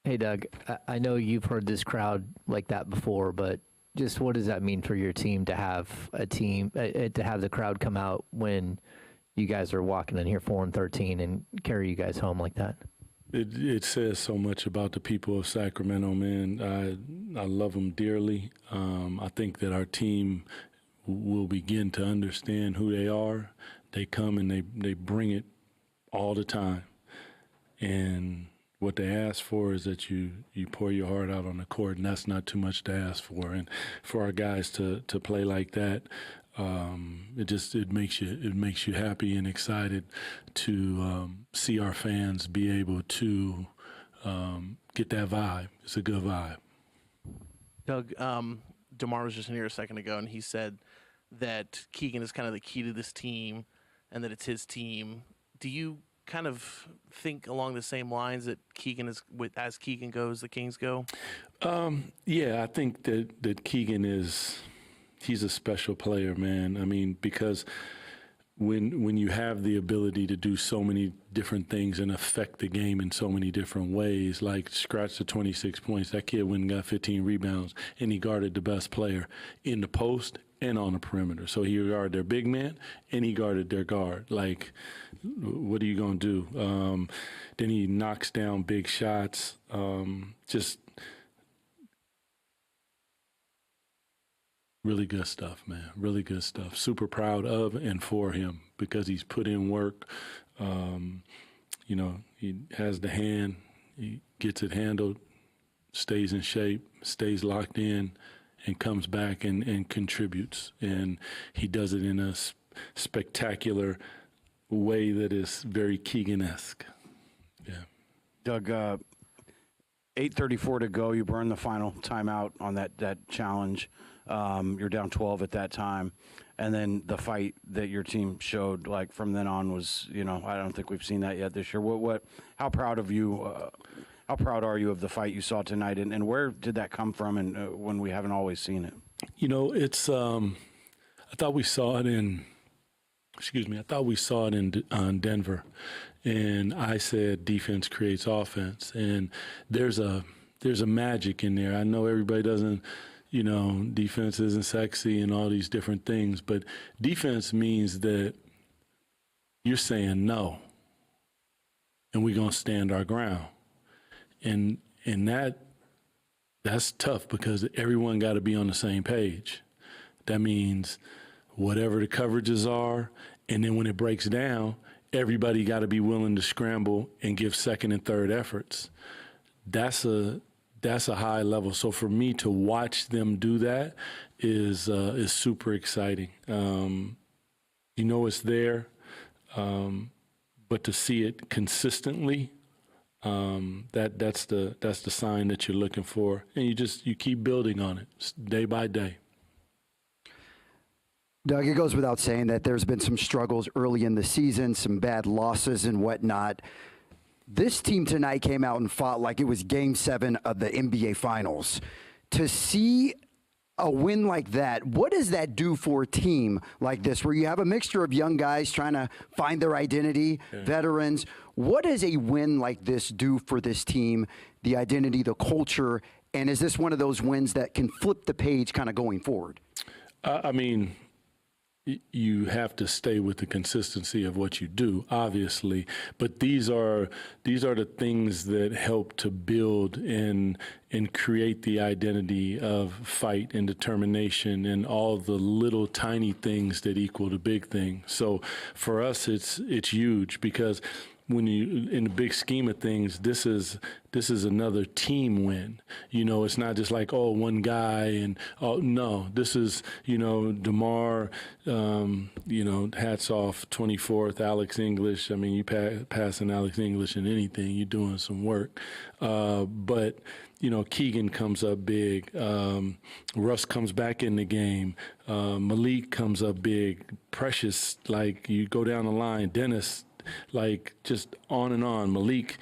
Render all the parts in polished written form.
Hey, Doug, I know you've heard this crowd like that before, but just what does that mean for your team to have to have the crowd come out when you guys are walking in here 4-13 and carry you guys home like that? It says so much about the people of Sacramento, man. I love them dearly. I think that our team will begin to understand who they are. They come and they bring it all the time. And what they ask for is that you pour your heart out on the court, and that's not too much to ask for. And for our guys to play like that, it makes you happy and excited to see our fans be able to get that vibe. It's a good vibe. Doug, DeMar was just in here a second ago, and he said that Keegan is kind of the key to this team and that it's his team. Do you kind of think along the same lines that Keegan is as Keegan goes, the Kings go? Yeah, I think that Keegan he's a special player, man. I mean, because when you have the ability to do so many different things and affect the game in so many different ways, like scratch the 26 points, that kid went and got 15 rebounds, and he guarded the best player in the post and on the perimeter. So he guarded their big man, and he guarded their guard. Like, what are you going to do? Then he knocks down big shots. Just really good stuff, man. Really good stuff. Super proud of and for him because he's put in work. He has the hand. He gets it handled, stays in shape, stays locked in, and comes back and contributes. And he does it in a spectacular way that is very Keegan-esque. Yeah. Doug, 8:34 to go. You burned the final timeout on that challenge. You're down 12 at that time. And then the fight that your team showed, like, from then on was, I don't think we've seen that yet this year. How proud of you, how proud are you of the fight you saw tonight? And where did that come from and when we haven't always seen it? It's, I thought we saw it in Denver, and I said defense creates offense, and there's a magic in there. I know everybody doesn't, defense isn't sexy and all these different things, but defense means that you're saying no, and we're gonna stand our ground, and that's tough because everyone got to be on the same page. That means whatever the coverages are, and then when it breaks down, everybody got to be willing to scramble and give second and third efforts. That's a high level. So for me to watch them do that is super exciting. It's there, but to see it consistently, that's the sign that you're looking for, and you keep building on it day by day. Doug, it goes without saying that there's been some struggles early in the season, some bad losses and whatnot. This team tonight came out and fought like it was Game 7 of the NBA Finals. To see a win like that, what does that do for a team like this, where you have a mixture of young guys trying to find their identity, veterans? What does a win like this do for this team, the identity, the culture, and is this one of those wins that can flip the page kind of going forward? You have to stay with the consistency of what you do, obviously, but these are the things that help to build and create the identity of fight and determination and all the little tiny things that equal the big thing. So for us, it's huge because when you, in the big scheme of things, this is another team win. It's not just like, one guy and, no, this is, DeMar, hats off, 24th, Alex English. I mean, you passing Alex English in anything, you're doing some work. But Keegan comes up big. Russ comes back in the game. Malik comes up big. Precious, like, you go down the line. Dennis, like, just on and on. Malik,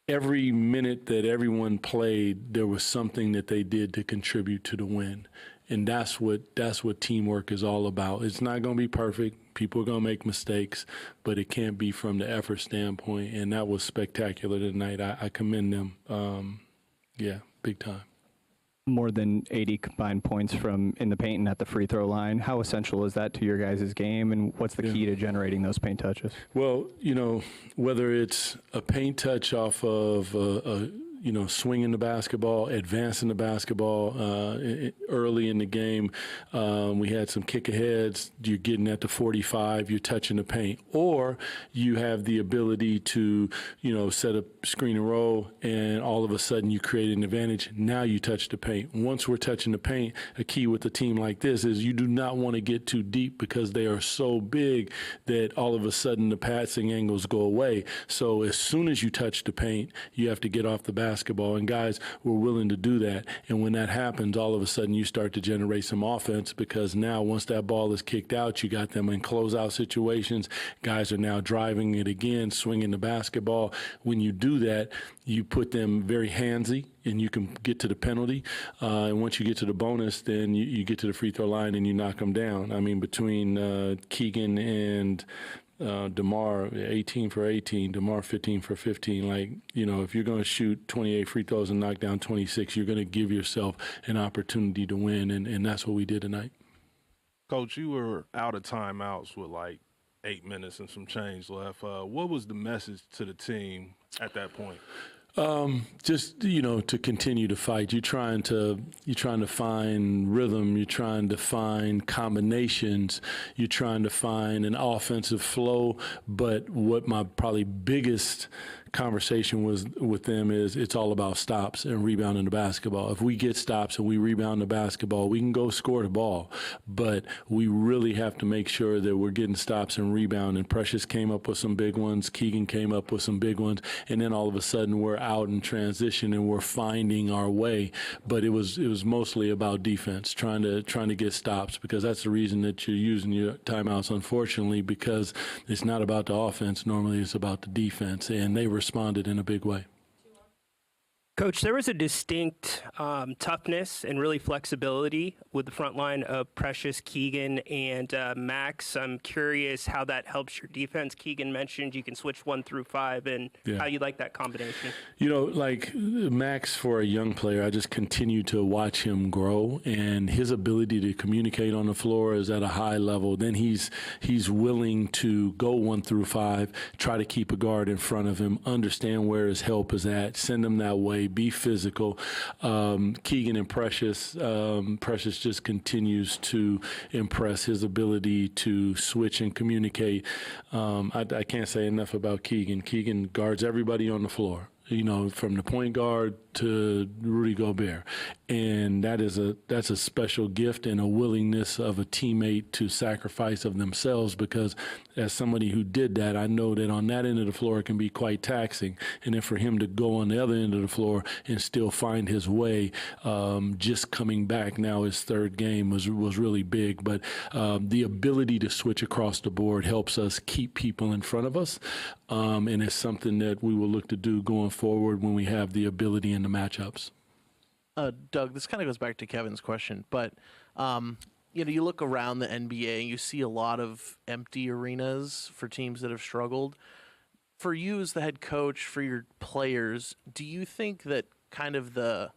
every minute that everyone played, there was something that they did to contribute to the win. And that's what teamwork is all about. It's not going to be perfect. People are going to make mistakes, but it can't be from the effort standpoint, and that was spectacular tonight. I commend them. Yeah, big time. More than 80 combined points from in the paint and at the free throw line. How essential is that to your guys' game, and what's the key to generating those paint touches? Well, whether it's a paint touch off of swinging the basketball, advancing the basketball early in the game. We had some kick-aheads. You're getting at the 45, you're touching the paint. Or you have the ability to, set up screen and roll, and all of a sudden you create an advantage. Now you touch the paint. Once we're touching the paint, a key with a team like this is you do not want to get too deep because they are so big that all of a sudden the passing angles go away. So as soon as you touch the paint, you have to get off the basketball, and guys were willing to do that. And when that happens, all of a sudden you start to generate some offense, because now once that ball is kicked out, you got them in closeout situations. Guys are now driving it again, swinging the basketball. When you do that, you put them very handsy, and you can get to the penalty. And once you get to the bonus, then you get to the free throw line and you knock them down. I mean, between Keegan and DeMar, 18 for 18, DeMar 15 for 15. If you're going to shoot 28 free throws and knock down 26, you're going to give yourself an opportunity to win, and that's what we did tonight. Coach, you were out of timeouts with 8 minutes and some change left. What was the message to the team at that point? Just to continue to fight. You're trying to find rhythm. You're trying to find combinations. You're trying to find an offensive flow. But what my probably biggest conversation was with them is it's all about stops and rebounding the basketball. If we get stops and we rebound the basketball, we can go score the ball. But we really have to make sure that we're getting stops and rebound. And Precious came up with some big ones. Keegan came up with some big ones. And then all of a sudden we're out in transition and we're finding our way. But it was mostly about defense, trying to get stops, because that's the reason that you're using your timeouts, unfortunately, because it's not about the offense. Normally it's about the defense, and they responded in a big way. Coach, there was a distinct toughness and really flexibility with the front line of Precious, Keegan, and Max. I'm curious how that helps your defense. Keegan mentioned you can switch 1 through 5, and how you like that combination. Max, for a young player, I just continue to watch him grow, and his ability to communicate on the floor is at a high level. Then he's willing to go 1 through 5, try to keep a guard in front of him, understand where his help is at, send him that way, be physical. Keegan and Precious just continues to impress, his ability to switch and communicate. I can't say enough about Keegan. Keegan guards everybody on the floor, from the point guard to Rudy Gobert. And that's a special gift and a willingness of a teammate to sacrifice of themselves, because as somebody who did that, I know that on that end of the floor it can be quite taxing. And then for him to go on the other end of the floor and still find his way, just coming back now, his third game was really big. But the ability to switch across the board helps us keep people in front of us. And it's something that we will look to do going forward when we have the ability in the matchups. Doug, this kind of goes back to Kevin's question, but you look around the NBA and you see a lot of empty arenas for teams that have struggled. For you as the head coach, for your players, do you think that kind of the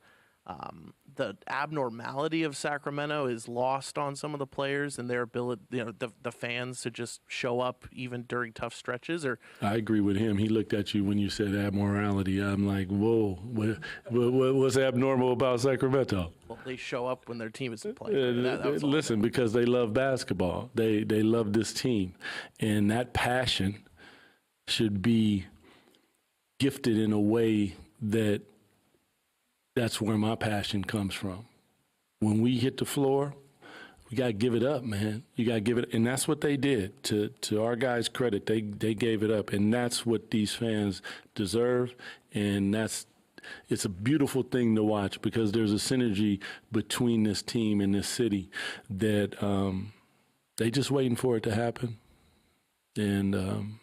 abnormality of Sacramento is lost on some of the players and their ability, the fans to just show up even during tough stretches? Or I agree with him. He looked at you when you said abnormality. I'm like, whoa, what's abnormal about Sacramento? Well, they show up when their team is playing. Listen, because they love basketball. They love this team, and that passion should be gifted in a way that's where my passion comes from. When we hit the floor, we got to give it up, man. You got to give it, and that's what they did. To our guys' credit, they gave it up, and that's what these fans deserve, and it's a beautiful thing to watch, because there's a synergy between this team and this city that they just waiting for it to happen, and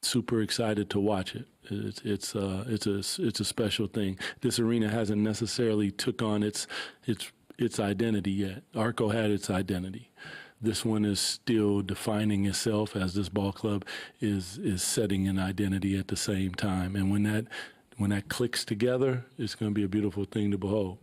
super excited to watch it. It's a special thing. This arena hasn't necessarily took on its identity yet. Arco had its identity, This one is still defining itself as this ball club is setting an identity at the same time. And when that clicks together, it's going to be a beautiful thing to behold.